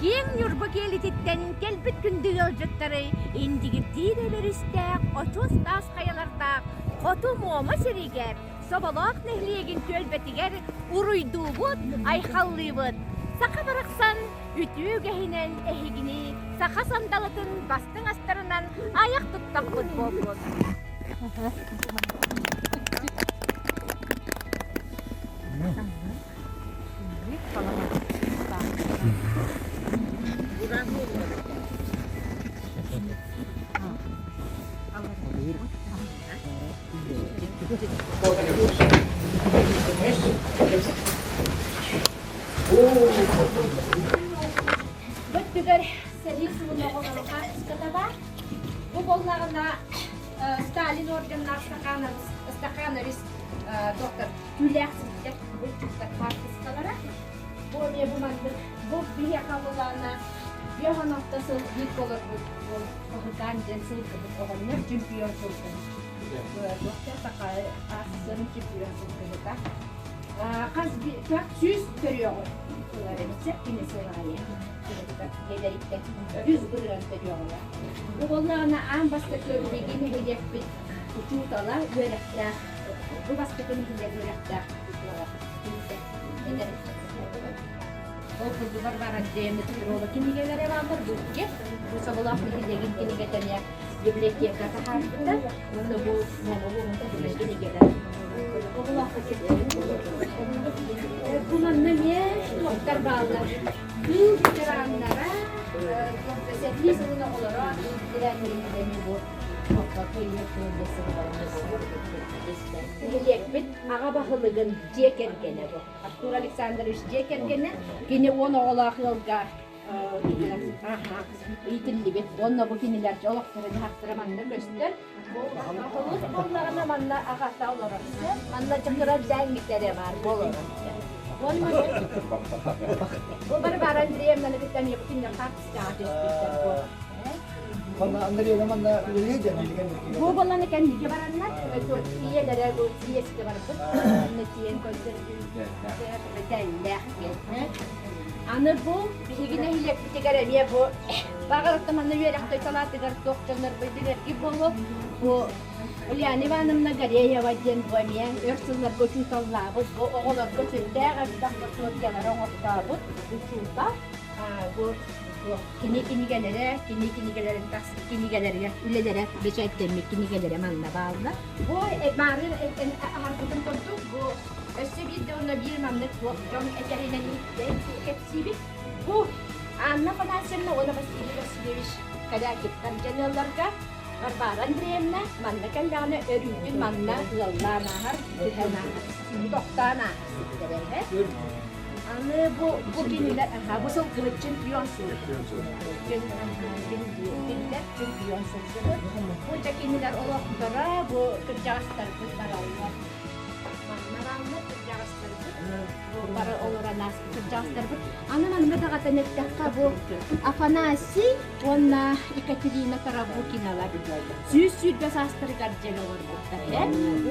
Кең юрба келететтен келбит күндү алжыттары индигирдир элеристәк, 30 тас каялардак, коту мома серигер, соболок нехлиегин төлбетигер уруйдуубут, айхаллыыбыт. Сака бараксан, үтүү гехинен эхигини, сака сандалытын бастың астарынан аяк туттакпыт болбут. Бүттүгөр селисуун оголорга катаба. Бу боллагына Сталин орденна стаканарис доктор Тюлякситтер бүттүктөр партискалара. Бу ме бу мандыр бу бие калулана Йоханаттасы Николар бу Хаганден сылкы бу огоннер чемпион сылкы. Доктор такай асырын чемпион сылкы. Каз так сүз көрüyor. Öğrenecek yine sırayı. Gelerikte 100 gırın veriyorlar. Bu onlarına en başta görüldiğini hedef bir uçutalar öğretler. Bu başta görüldiğini öğretler. O kızlar var ademde tutuyorlar. Kimi gelere varlar bu ki. Bu sabah hedefin kimi getirmeye biblioteka taharda. Onu bu kimi gelir. Bunun ne doktor bağlar. Bu veteranlara servis bunu olarak direnmeyi bu. Hilekbit ağa bakılığın cekergene bu. Artur Aleksandrovich cekergene yine onu olakılga eğitimli bir. Onunla bu kinilerce olaklarını haktıramanını göster. Onlarına manla ağaçta olarak ise manla çıkıran zengitlere var. Bu barbaran diriyemden bitten yapınca kalkıştı bu. Bana Andrea zaman da öyle de Bu balanı kendi gebaranlar Türkiye de bu siyasi gebarıp netiyen konser Anı bu bilgine hilek bitigaremiye bu bağırıkta manla yürekte salatı gar doktorlar bildiler ki bu Ulyani Ivanovna Gareya vadyen boymiye örsüzler göçün sallabız bu oğullar göçün değer bir sosyalar oğutabız uçulda bu kini gelere ülelere beşetlerine kini gelere manla bağlı bu bari harfıdım tuttuk bu Ösebiyde ona bir mamlık bu John Eterine hepsi bir bu anna falan seninle ona basıyla gösteriş kadar gittim canlılarga Barbaran diremne manna kendine örüntün manna yollarına har bir doktana derler. Anne bu günler bu son kılıçın piyonsu. Çempiyon sözü. Bu çekinler olaklara bu kırcağızlar kırcağızlar. Manna kırcağızlar bu para olarak nasıl kırcağızlar bu. Anne da kata nettakka bu Afanasi ona Ekaterina Karabukinalar. Süs gasastırı garcel olur bu.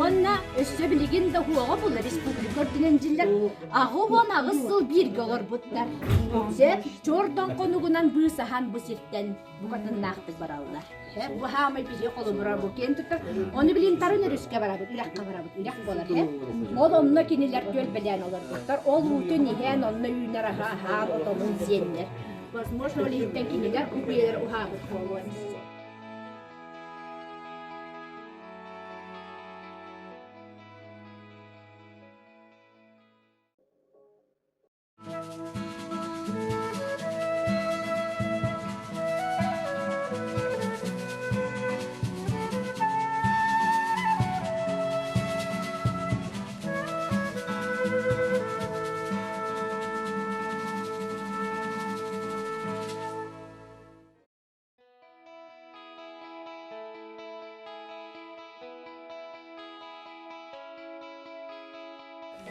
Ona össebiligin de huğa bulur Respublika dilenciler. Ahu ona ağızsıl bir olur butlar. Sen çordan konuğundan bıysahan bu sirtten bu kadın naktı barallar. Bu hamay bir yolu bura bu kentutar. Onu bilin tarın erüske barabut, ilakka barabut, ilak bolar. Ol onunla kiniler gölbelen olur butlar. Ol mutu nihen onunla yüner ha otomun ziyenler. Возможно, ли кiniler kubiyeler uhabut kolon.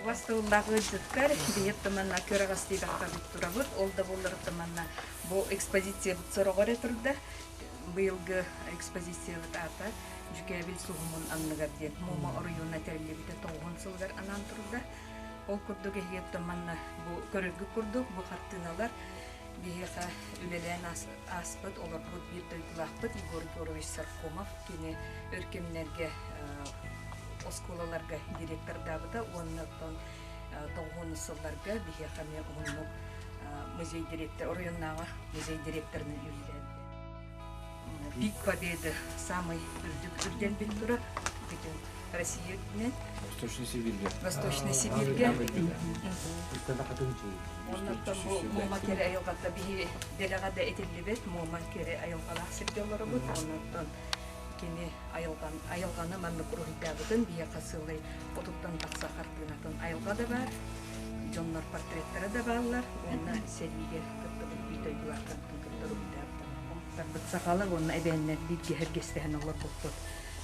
Вастылдағы жүткер, бейеттімінна көрағасты бақтағыт тұрабыт, олда болырықтымынна бұл экспозиция бұт сұрағыр етірді. Бұйылғы экспозиция бұт ата, жүке біл сұғымын анныгар ден, мұма ұрыйуына тәрілі біте тоғын сылғар анан тұрды. Ол күрдігі еттімінна бұл көріргі күрдік, бұл қартыналар Биһиха үлелен аспыт, олар бұд бір дойдылақпыт, Игорь Горович Саркомов, кені өркемнерге осколаларға директор дабыда, оннаттан тоғыны сылларға биһиха мен ұғынық музей директор, районнағы музей директорының үлелен. Пик Победы, самый үрден бит тура, бүтін Россияның Восточной Сибирге. Восточной Сибирге. Оннаттан мұма кере айылғатта бігі делағада етелебет, мұма кере айылғалақ септелері бұд. Оннаттан кені айылғаны манны құрғидағыдың бия қасылай отуттан тақса қартығынатын айылға да бар. Жонлар портреттері да балар. Онна сервиге күттігін үйдейділар қанттың күттігін үйдағыдың. Тарбыт сақалы, онна әбәннер бітке әргестіғін олар бұлқыд.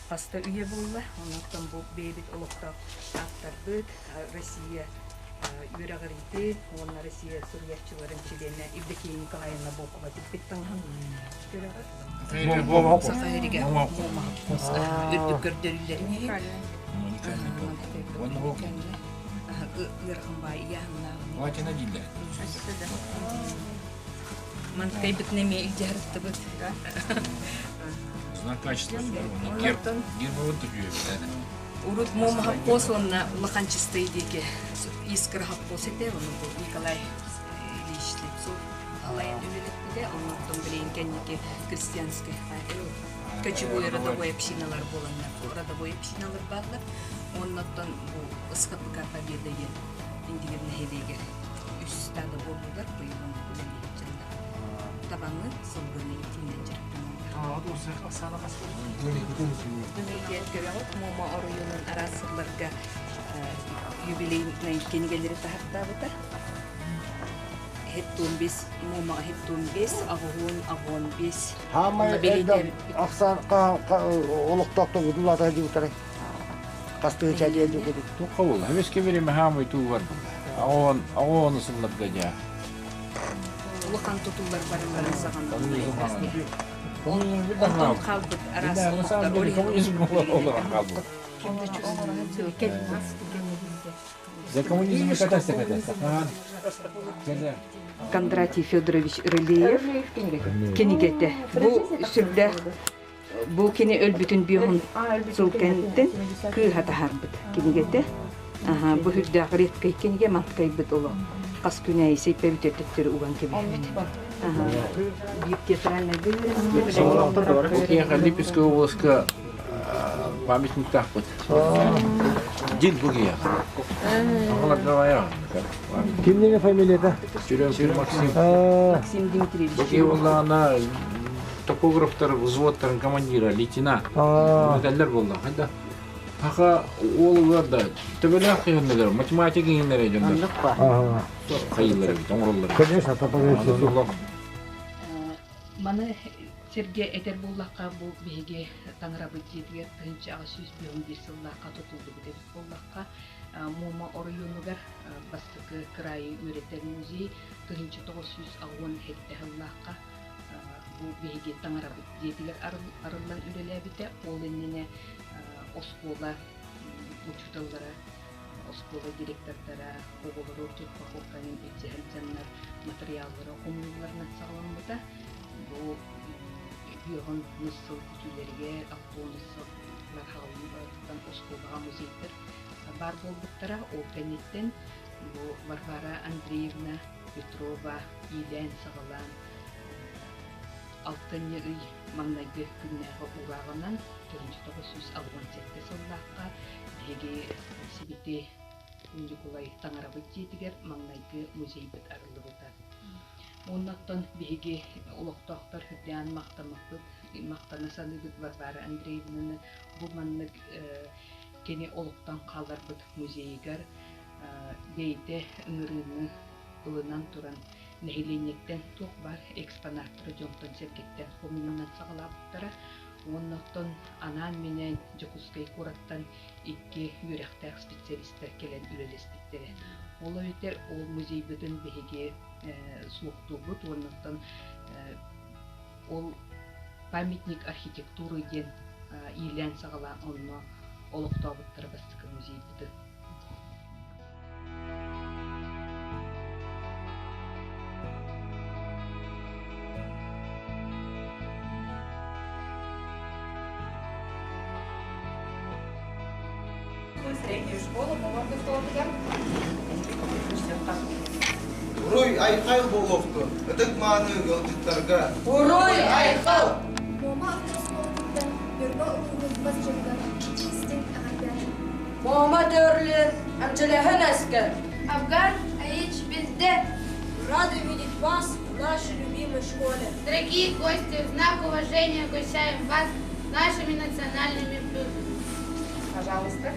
Паста үйе болла, оннаттан бұл бейбіт олықта аттар бұд, Россия үйрағырыйды, онна Россия сурьячыларын чилене Евдокия Николаевна Бокова тіппеттің Сақайриге үрдік көрдерілеріне Үрғынбай яғынағын Латина дилда. Манткай бітнеме үйдерікті бұд. Знак качества. Гербовый тупик. Урут мома хаппосонна лоханчистой деке искра хаппосете, он был Николай Ильич Слепцов, Алайн Ювелетте, он том брейнкеннике крестьянской кочевой родовой общиналар боланна, родовой общиналар барлар, он оттан СКПК Победа ен индивидуальный хедеге үстады болдудар, быйылын үлелейченді. Табаны соңгыны итинен жүріпті. Мома оройунун арасыларга юбилейный кенигелери тахаттабыта. Хеттун бес, мома хеттун бес, агуон бес. Хамай элден аксан олуктокту будулата диутары. Касты чадия дигеди. Тухавул. Хавеске береме хамай тугар. Агуон ысылларга жа. Улукан тутулар барыларын саган. Онтон қалбыт арасылықтар За коммунизм катайся. Кондратий Федорович Рылеев кенигете. Бұл сүрді, бұл кені өлбітін бүйін сұлкенттен күй хатахарбыт кенигете. Бұл хүрді ағыреткай кениге манткай бұт олы. Қас күнәй сейпе бүтеттеттері уған кебе. Бүйік театральный бүйір. Я Липецкая область памятник тахпыт. Дин бугия. Кимдеги фамилияда? Черенкин Максим. Максим Дмитриевич. Бугия была она топографтар, взводтар командира, лейтенант. Медальдар болды. Хайда. Аха олугарда төбелек кыйыннар, математика кыйыннар эжендер. Кыйынлар бит, оңроллар. Конечно, топография. Маны Сергей Этербуллакка бу беге таңрабы жетиге тынчы агысыз бир сыллакка тутулду деп боллакка мома оройунугар бастыкы край үйрөтер музей тынчы 910 хектарлакка бу беге таңрабы жетиге арылдан үрелебите ол энене оскола учителдары оскола директордары оголору тутпакокканын эжелжаннар материалдары коммуналарына сагаламбыта бу Юрон нысыл күтүлерге автонысылар хағылын осколаға музейдер бар болдықтара ол кәнеттен бұл Варвара Андреевна Петрова Илен сағалан алтыны үй маңнайғы күннәғы урағынан 1967 сыллаққа беге себете Николай таңарабыт жетігер маңнайғы музей біт арылы бұлдар. Оннаттан беге олықтақтар хүрден мақтаны саныбыт Варвара Андреевнаны бұл маннық кені олықтан қалар бұд музейгер бейді үңіріні ұлынан тұран нәйленектен тоқ бар экспонаттыры жонтан сергеттен коммунынан сағалабыттары. Оннаттан анан менен Жокускай кураттан икки үйрәқтәк специалисттер келен үрелестіктері. Ол өйтер ол музей бүтін беге суықту бұд, оннаттан ол памятник архитектуры ден илен сағала онна олықта бұттары бастықы музей бүті. Московскую среднюю школу Мовардовтолдугар. Уруй айқай болуқты, үдік маны ғылдықтарға. Уруй айқал! Мома автосполкунда Бюрно округу возжигар. Чистый агар. Мома төрлер, амчалахан аскар. Афган, Аич, Безде. Рады видеть вас в нашей любимой школе. Дорогие гости, в знак уважения угощаем вас нашими национальными блюдами. Пожалуйста.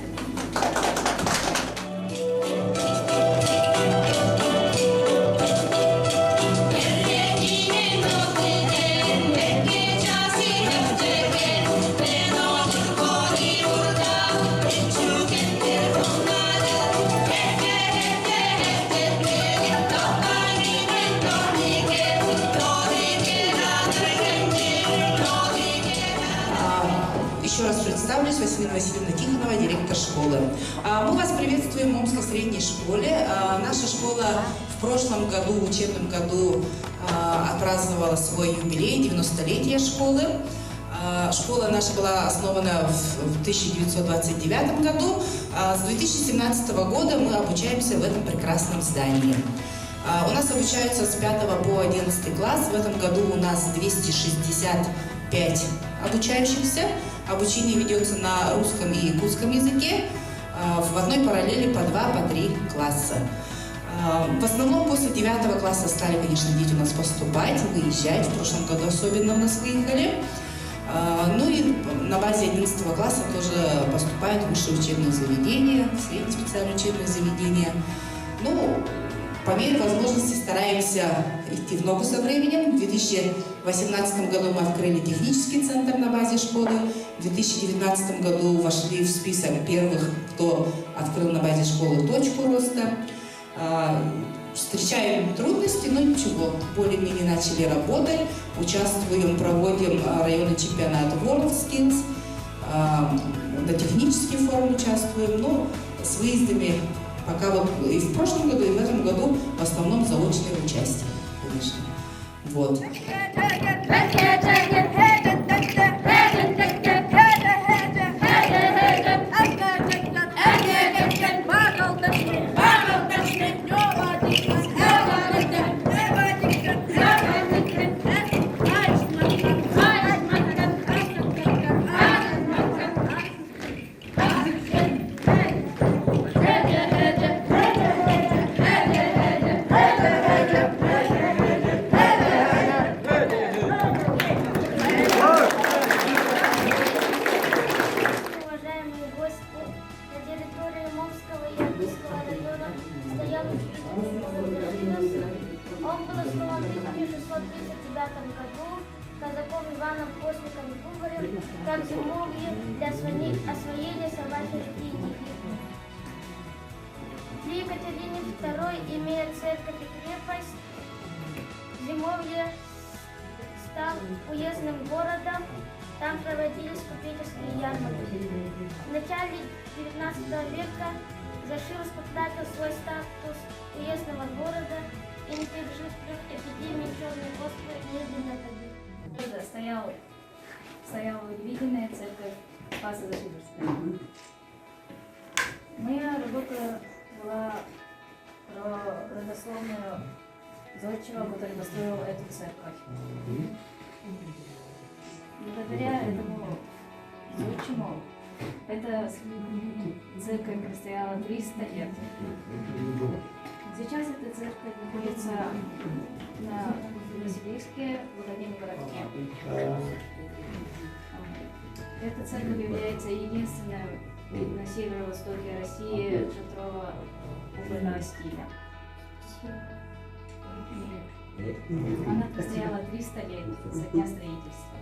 Еще раз представлюсь, Василина Васильевна Тихонова, директор школы. Мы вас приветствуем в Омской средней школе. Наша школа в прошлом году, в учебном году, отпраздновала свой юбилей, 90-летие школы. Школа наша была основана в 1929 году. С 2017 года мы обучаемся в этом прекрасном здании. У нас обучаются с 5 по 11 класс. В этом году у нас 265 обучающихся. Обучение ведется на русском и якутском языке. В одной параллели по 2, по 3 класса. В основном после 9 класса стали, конечно, дети у нас поступать, выезжать. В прошлом году особенно у нас выехали. Ну и на базе 11 класса тоже поступают в высшие учебные заведения, средние специальные учебные заведения. Ну, по мере возможности стараемся идти в ногу со временем. В 2018 году мы открыли технический центр на базе школы. В 2019 году вошли в список первых, кто открыл на базе школы точку роста. Встречаем трудности, но ничего, более-менее начали работать. Участвуем, проводим районный чемпионат WorldSkills. На технический форум участвуем, но с выездами пока вот и в прошлом году, и в этом году в основном заочное участие, конечно. Вот. казаком Иваном Костником Бугорем, как зимовье для освоения собачьей стихии. При Екатерине II, имея церковь и крепость, зимовье стал уездным городом, там проводились купеческие ярмарки. В начале XIX века зашил спектакль свой статус уездного города и не пережив 3 эпидемий черной оспы медленно погиб. Стояла удивительная церковь Спаса Зашиборская. Моя работа была про родословную зодчего, который построил эту церковь. Благодаря этому зодчему эта церковь простояла 300 лет. Сейчас эта церковь находится на Новосибирске, в одном городке. Эта церковь является единственной на северо-востоке России шатрового угольного стиля. Она простояла 300 лет со дня строительства.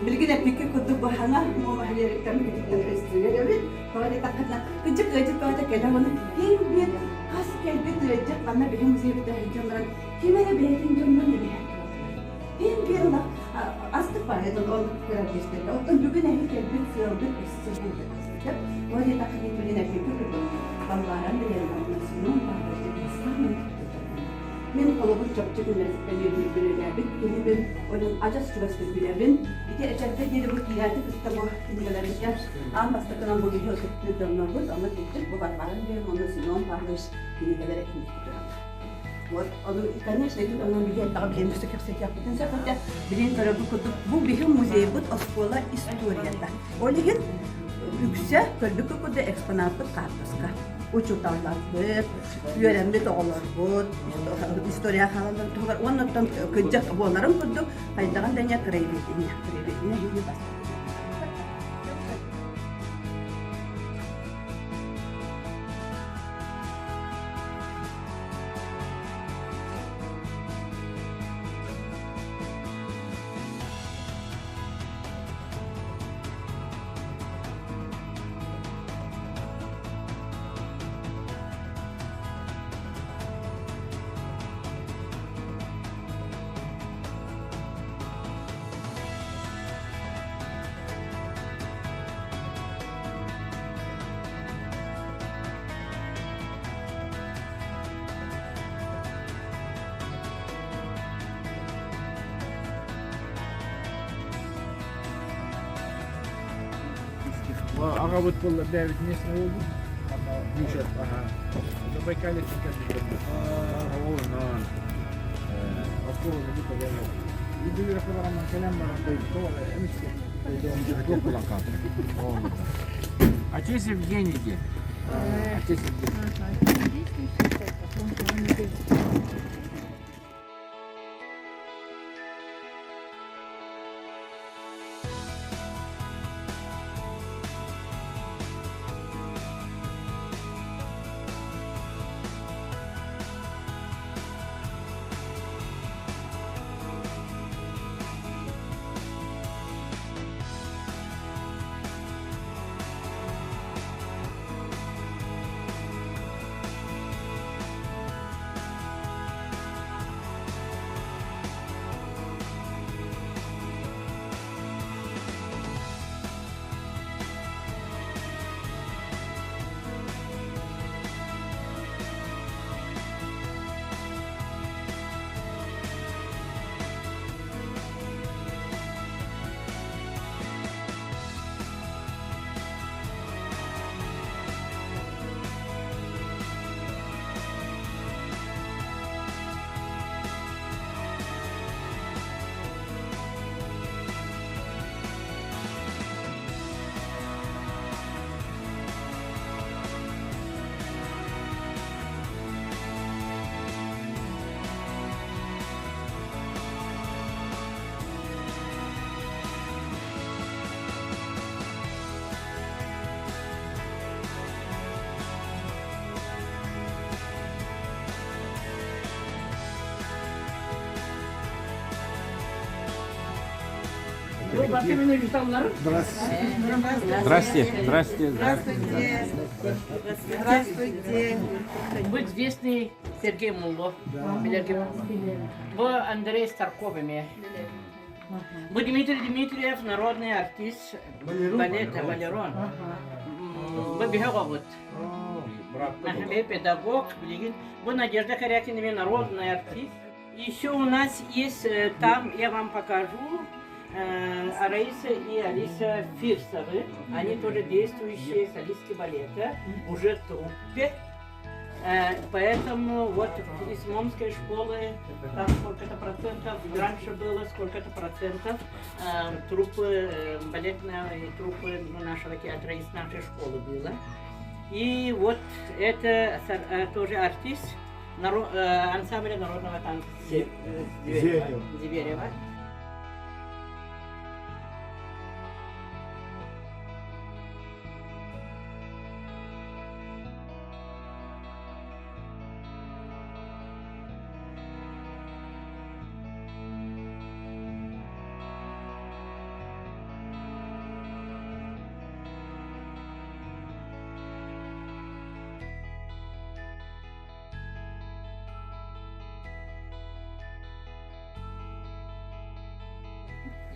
بالكده بنكي كنت بحنا مو محلي كم كده نستوي ربيت فقالي تاخدنا كنت بلاجي كده كده وانا هي بيت خاص كان بيت رجع قلنا بهم زي بتاع الجمرة كي ما نبيتين جمرة نبيها هي بيرنا أستقبل هذا الأول كده بيستلقى وتنجو كده هي كان بيت في ربيت بيستلقى كده وهذه تاخدي كلنا في كل والله عندنا المسلمين بعد كده мен қолыбын чөпчі күнләсіп бәлерді білеләбін, кені бен оның ажас чүбәсті біләбін. Ите әчәрді деді бұл киярды күтті бұл кенелерімізге ан бастықынан бұл кені өсіпті дұрнар бұл, оны кетчік бұл барбарын бен, оны Симон Павлович кенелері кенекті тұрады. Вот, конечно, тут она бегает, так блин, что как всякие потенция, хотя блин, bu bizim muzey, bu oskola istoriyada. Oligen yükse kölbük kudu eksponatı kartaska. Uçutanlar bu, yöremli doğular bu, istoriya kalanlar doğular. Ondan kıcak bunların kudu, haydagan denya krevitine yürü bastı. Ага, вот был Давид местный область. Бюджет, ага. Забайкалье только он. Автобус это было. И были рахмарам калям барандай то эмси. Отец Евгений где? Отец Евгений. Здравствуйте. Здравствуйте. Здравствуйте. Вы известный Сергей Муллов. Вы Андрей Старковыми. Вы Дмитрий Дмитриев, народный артист балета «Балерон». Вы Беговод. Вы педагог. Вы Надежда Корякинова, народный артист. Еще у нас есть там, я вам покажу, Раиса и Алиса Фирсовы. Они тоже действующие солистки балета, уже в труппе. Поэтому вот из Момской школы там сколько-то процентов, раньше было сколько-то процентов труппы, балетной труппы нашего театра из нашей школы было. И вот это тоже артист ансамбля народного танца Зверева.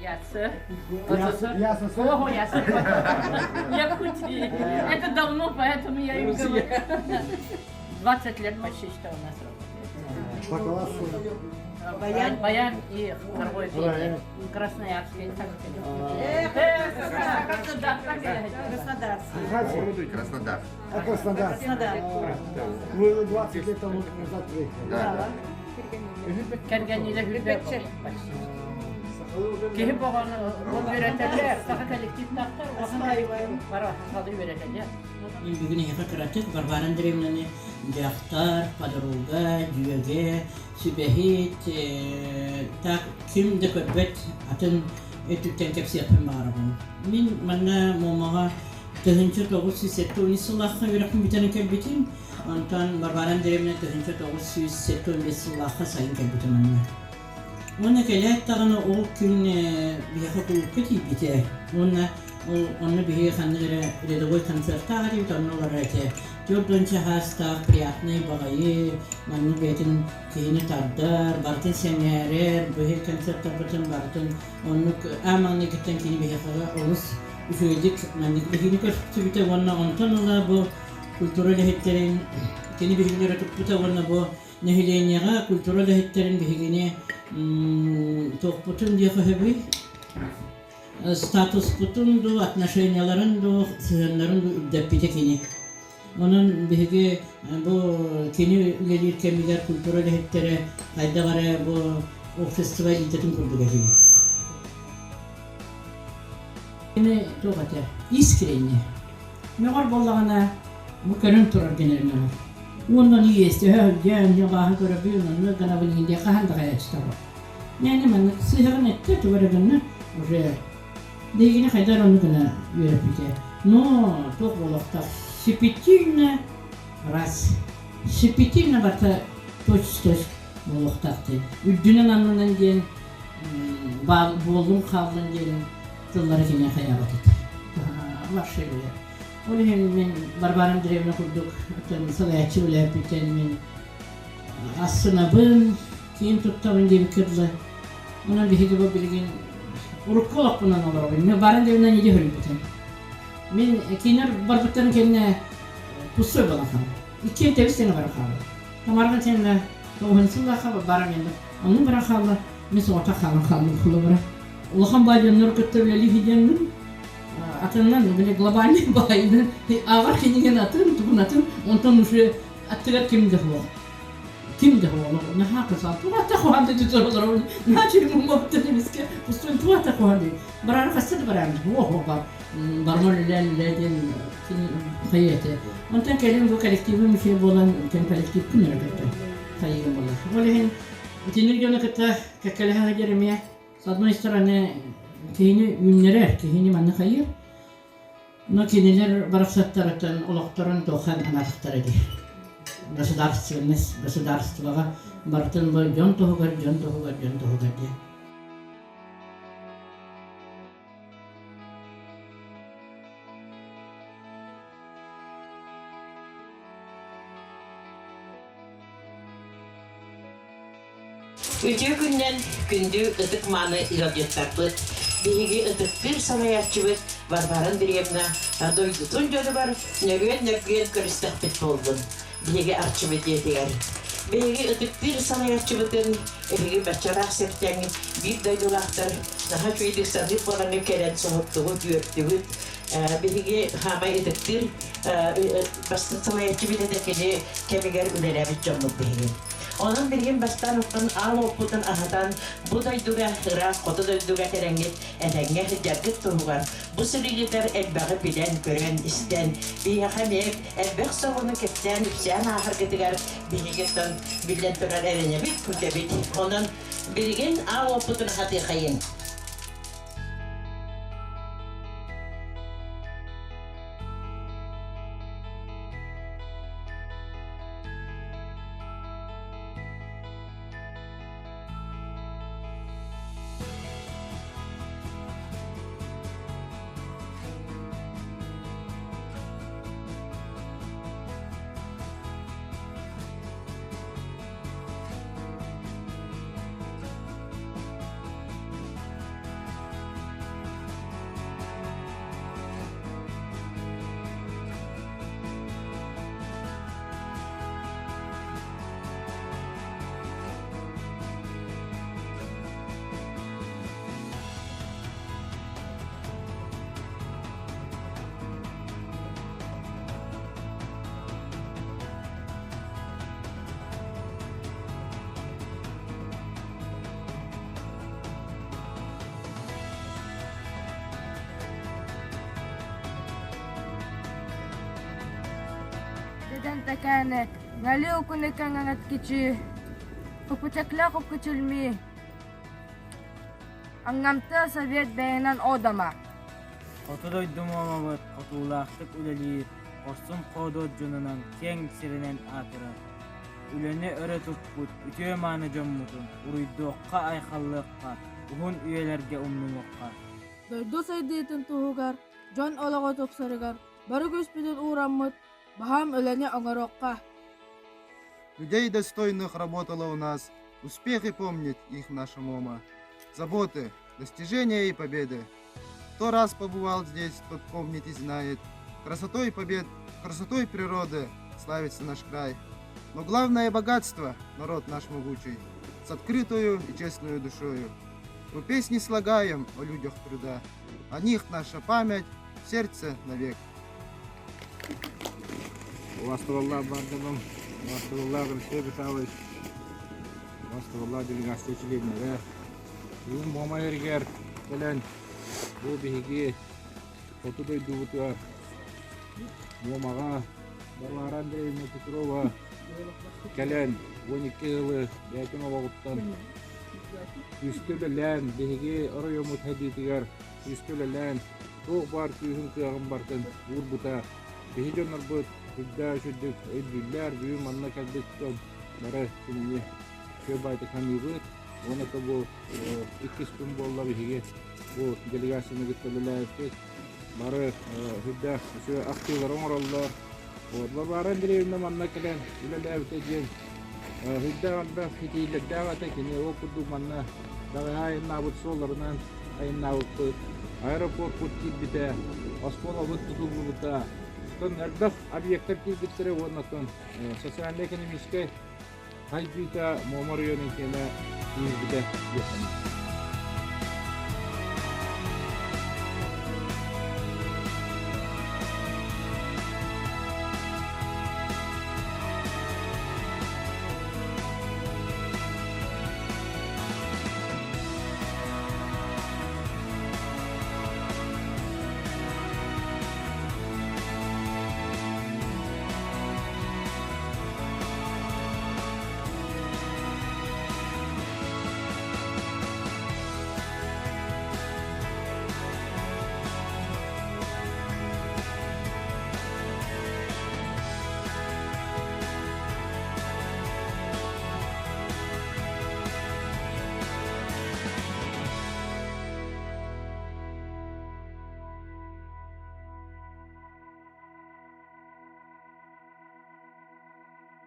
Ясно. Якутия. Это давно, поэтому я им говорю. 20 лет почти что у нас работает. По классу. Баян и Харгой. Красноярский. Краснодар. Краснодар. Вы 20 лет тому назад приехали. Да. Кергениле Хүлбекче. Кеһи богон өйрәтәләр, саха коллективтактар, бара, хады өйрәтәләр. Бүгін еқа қыратық, барбаран деревнаны жақтар, падыруға, жүйеге, сүбәхет, так кімді көрбет атын өттіктен кәпсияпын бағарабын. Мен манна момаға 1907 сылаққа өрәқін бітәні кәлбетім, онтан барбаран деревнаны 1915 сылаққа сайын кәлбетім манна. Оны кәләт тағаны ол күн бияқы құлыққа тейбеті. Оны бихи ханныгыра рядовой концерта арив, тоннолар әте. Жордонча хаста, приятный бағайы, манны бетін кейіні тардар, бартын сәмәрер, бихи концерттар бұтын бартын. Оны амаңны кеттен кейіні бихи қаға олыс үшөйдік, манны бихини көрсікті біті онна онтон ола бұ культура ләхеттерін, кейіні бихилері тұппыта онна бұ нәхиленияға культура ләхеттерін бихигіне тоқпытын дияқы хөбі. Статус путунду, отношенияларынду, сыгынларынду үддәппите кини. Onun bihi bu kini üyelik kemiler kültürel hektere kayda var bu o festival itetim kurdu gibi. Yine doğata iskrenye. Meğer bollağına bu kanın turar genelinde var. Ondan iyi istiyor. Can yoga göre bir onun gana bilin diye kahan da kaya çıktı. Yani man sihirın etti tuvarını oraya. Değine kaydar onu gana yürüpüke. No çok bolakta. Щепетильно раз. Щепетильно бата точ болуктакты. Үддүнөн анынан кийин болдун калдын кийин жылдары кийин каябат эти. Лашылы. Ол мен барбаран деревне курдук. Салаячы билеп битен мен ассынабын кийин туттабын деп кирди. Онан биһиги бу билген урукколок бунан олорбун. Мен баран деревне неде хөрүп битен. Мен кейнер барбыттарын келіне пустой болан қабы. Иккен тәбістені бара қабы. Тамарған сенлі оғынсылға қабы бара менді. Оның бара қабы, мен соғата қабын құлы бара. Улақан байденлер көтті білі лифиденнің атынан білі глобальный байдың ағар кенеген атын, тұғын атын, онтан ұшы аттығат кемді қуақ. Кемді қуақ. Наға қысал, туғата қуанды түтір олар. Наға чермін баптын емеске, пустой туғата қуанды. Барары қастырды барамыз, оқ бар. Barmol lelledin hayatı. Ondan kelim bu kolektifim şey bolan kan kolektif kunlar bitti. Hayırım bolan. Olehin tinir gönü kata kakalaha jeremiye. Sadma istarane kini ünlere kini manna hayır. No kiniler baraksattaratan olaqtaran toxan anaqtar edi. Государствоға бартын бұл жон тоғығар де. Үтü günden gündü ıtık manı ilagiyattarpıt. Bihiги ıtık bir sanayatçıbıt barbaran diriyemna doydutun jolu bar nögüyen kırıstahpet oldun. Bihiги arçıbıt yetigar. Bihiги ıtık bir sanayatçıbıtın bihiги başarak septeni bir doydulaktar daha çöydik sanıp olanı kelen soğuttuğu dürttüğüt. Bihiги hamay ıtık bir sanayatçıbıtın ekeli kemiger ülelemit canlık bihiги. Onun bilgin bastan utan al oputun ahatan bu dayduga hıra kodu dayduga terengit edenge hıcagıt tuğugan bu sürücüler elbağı bilen gören isten bir yakameyip elbaq soğunu kepten üpsen ahır gıdıgar bilgitten bilen turar erene bir pültebit. Onun bilgin al oputun hati kayın. президент такане, налил кунеканганат кичи, купутекла купкучулми. Аңнамта совет бәйнан одама. Отодой думамабыт, отулақтық үлелейір, орсын қодот жонынан кең сиренен атырар. Үлені өрі тұппут, үтеу маны жоммутун, уруйдуққа айқаллыққа, ұғын үйелерге умнумыққа. Дойду сайдейтін туғығар, жон олаға топсарығар, бары көспеден ураммыт, бахам үлені оңароққа. Людей достойных работало у нас, успехи помнит их наша мома. Заботы, достижения и победы. Кто раз побывал здесь, тот помнит и знает. Красотой побед, красотой природы славится наш край. Но главное богатство — народ наш могучий, с открытую и честную душою. Мы песни слагаем о людях труда, о них наша память в сердце навек. Вастывалла бардым, вастывалла Гришей Бетавыч, вастывалла делегациячилерine. Бүгін мома ергер келен бұл бігеге отудай дуытуар. Момаға Барлара Андреевна Петрова келен 12 жылы бәкін олағыттан үстілілән бігеге ұрайымыт әдетігер үстілілән тоқ бар күйін күйағын бартын ұр бұта бігеденлер бұд күдді жүдік өйділер бүйін манна кәлбеттен бәрі күніне көбайды қаны бұд. Оны то бұл 2 күн болла бігеге бұл делегацияны күттілілер бары хүдді активлар оңыралылар. Барлара Андреевна манна келен үлелер өтеден хүдді анда хитейлерді ағатекіне оқыды манна дағы айынна бұд соларынан айынна бұд аэропорт бұд кейбіті аспола бұд тұтылғы бұдта тон әрдақ объекттер кейбіттері оннатын социально-экономический хайдүйті момар үйенің кені кейбіті